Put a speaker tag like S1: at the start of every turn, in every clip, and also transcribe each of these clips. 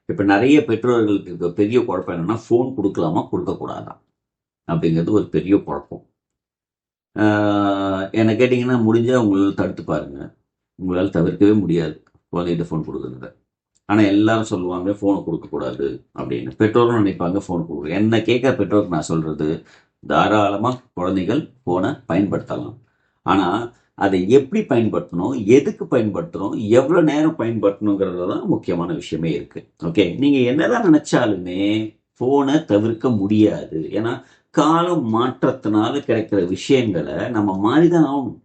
S1: இப்போ நிறைய பெற்றோர்களுக்கு இருக்க பெரிய குழப்பம் என்னன்னா, ஃபோன் கொடுக்கலாமா கொடுக்கக்கூடாதா அப்படிங்கிறது ஒரு பெரிய குழப்பம். என்னை கேட்டிங்கன்னா, முடிஞ்சால் உங்களால் தடுத்து பாருங்க. உங்களால் தவிர்க்கவே முடியாது குழந்தைகிட்ட ஃபோன் கொடுக்குறத. ஆனால் எல்லாரும் சொல்லுவாங்க ஃபோனை கொடுக்கக்கூடாது அப்படின்னு. பெற்றோரும் நினைப்பாங்க ஃபோன் கொடுக்குறது. என்ன கேட்குற பெற்றோருக்கு நான் சொல்கிறது, தாராளமாக குழந்தைகள் ஃபோனை பயன்படுத்தலாம். ஆனால் அதை எப்படி பயன்படுத்தணும், எதுக்கு பயன்படுத்தணும், எவ்வளோ நேரம் பயன்படுத்தணுங்கிறது தான் முக்கியமான விஷயமே இருக்குது. ஓகே, நீங்கள் என்னதான் நினச்சாலுமே ஃபோனை தவிர்க்க முடியாது. ஏன்னா காலம் மாற்றத்தினால கிடைக்கிற விஷயங்களை நம்ம மாறிதான் ஆகணும்.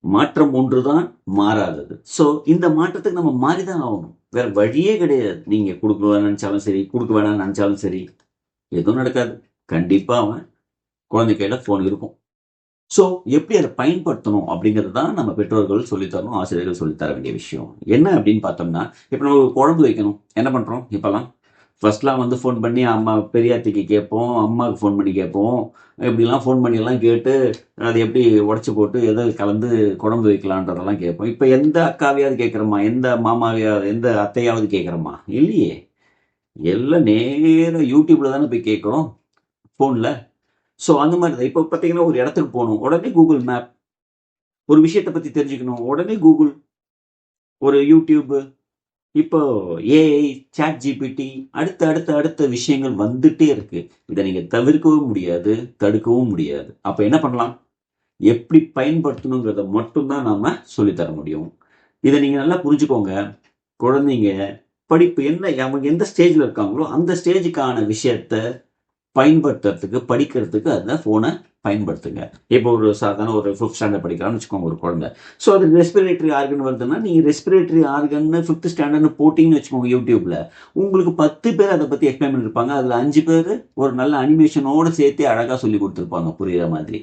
S1: மாற்றம் ஒன்றுதான் மாறாதது. ஸோ இந்த மாற்றத்துக்கு நம்ம மாறிதான் ஆகணும். வேற வழியே கிடையாது. நீங்க கொடுக்க வேணாம்னு நினைச்சாலும் சரி, கொடுக்க வேணாம்னு நினைச்சாலும் சரி, எதுவும் நடக்காது. கண்டிப்பா அவன் குழந்தை கையில போன் இருக்கும். ஸோ எப்படி அதை பயன்படுத்தணும் அப்படிங்கிறது தான் நம்ம பெற்றோர்கள் சொல்லித்தரணும், ஆசிரியர்கள் சொல்லித்தர வேண்டிய விஷயம். என்ன அப்படின்னு பார்த்தோம்னா, இப்போ நம்ம ஒரு குழம்பு வைக்கணும். என்ன பண்றோம் இப்பெல்லாம்? ஃபர்ஸ்ட்லாம் வந்து ஃபோன் பண்ணி அம்மா பெரியாத்திக்கு கேட்போம், அம்மாவுக்கு ஃபோன் பண்ணி கேட்போம். இப்படிலாம் ஃபோன் பண்ணியெல்லாம் கேட்டு அதை எப்படி உடச்சி போட்டு எதை கலந்து குழம்பு வைக்கலான்றதெல்லாம் கேட்போம். இப்போ எந்த அக்காவையாவது கேட்குறோமா, எந்த மாமாவையாவது, எந்த அத்தையாவது கேட்குறோமா? இல்லையே. எல்லாம் நேராக யூடியூப்ல தானே போய் கேட்குறோம் ஃபோனில். ஸோ அந்த மாதிரி தான். இப்போ பார்த்தீங்கன்னா, ஒரு இடத்துக்கு போகணும், உடனே கூகுள் மேப். ஒரு விஷயத்தை பற்றி தெரிஞ்சுக்கணும், உடனே கூகுள். ஒரு யூடியூப், இப்போ ஏஐ, சாட் ஜிபிடி, அடுத்த அடுத்த அடுத்த விஷயங்கள் வந்துட்டே இருக்கு. இதை நீங்க தவிர்க்கவும் முடியாது, தடுக்கவும் முடியாது. அப்ப என்ன பண்ணலாம்? எப்படி பயன்படுத்தணுங்கிறத மட்டும்தான் நாம சொல்லித்தர முடியும். இதை நீங்க நல்லா புரிஞ்சுக்கோங்க. குழந்தைங்க படிப்பு என்ன, அவங்க எந்த ஸ்டேஜ்ல இருக்காங்களோ அந்த ஸ்டேஜுக்கான விஷயத்த பயன்படுத்துறதுக்கு, படிக்கிறதுக்கு அந்த ஃபோனை பயன்படுத்துங்க. இப்போ ஒரு சாதாரண ஒரு 5th ஸ்டாண்டர்ட் படிக்கிறான்னு வச்சுக்கோங்க ஒரு குழந்தை. ஸோ அது ரெஸ்பிரேட்டரி ஆர்கன் வருதுன்னா, நீங்கள் ரெஸ்பிரேட்டரி ஆர்கன்னு 5th ஸ்டாண்டர்ட்னு போட்டிங்கன்னு வச்சுக்கோங்க யூடியூப்ல, உங்களுக்கு 10 பேர் அதை பற்றி எக்ஸ்பிளைன் பண்ணியிருப்பாங்க. அதில் 5 பேர் ஒரு நல்ல அனிமேஷனோடு சேர்த்து அழகாக சொல்லி கொடுத்துருப்பாங்க புரியுற மாதிரி.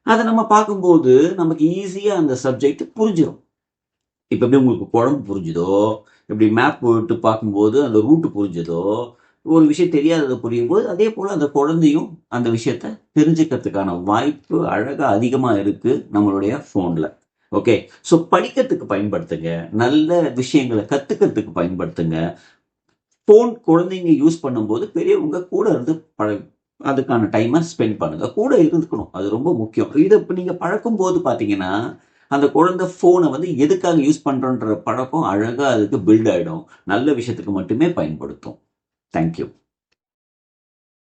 S1: அதை நம்ம பார்க்கும்போது நமக்கு ஈஸியாக அந்த சப்ஜெக்ட் புரிஞ்சிடும். இப்போ எப்படி உங்களுக்கு குழம்பு புரிஞ்சுதோ, இப்படி மேப் போட்டு பார்க்கும்போது அந்த ரூட்டு புரிஞ்சதோ, ஒரு விஷயம் தெரியாததை புரியும் போது, அதே போல் அந்த குழந்தையும் அந்த விஷயத்த தெரிஞ்சுக்கிறதுக்கான வாய்ப்பு அழகாக அதிகமாக இருக்குது நம்மளுடைய ஃபோனில். ஓகே, ஸோ படிக்கிறதுக்கு பயன்படுத்துங்க, நல்ல விஷயங்களை கற்றுக்கிறதுக்கு பயன்படுத்துங்க. ஃபோன் குழந்தைங்க யூஸ் பண்ணும்போது பெரியவங்க கூட இருந்து அதுக்கான டைமை ஸ்பெண்ட் பண்ணுங்க. கூட இருந்துக்கணும், அது ரொம்ப முக்கியம். இதை இப்போ நீங்கள் பழக்கும் போது பார்த்தீங்கன்னா, அந்த குழந்தை ஃபோனை வந்து எதுக்காக யூஸ் பண்ணுறோன்ற பழக்கம் அழகாக அதுக்கு பில்ட் ஆகிடும். நல்ல விஷயத்துக்கு மட்டுமே பயன்படுத்தும். தேங்க்யூ.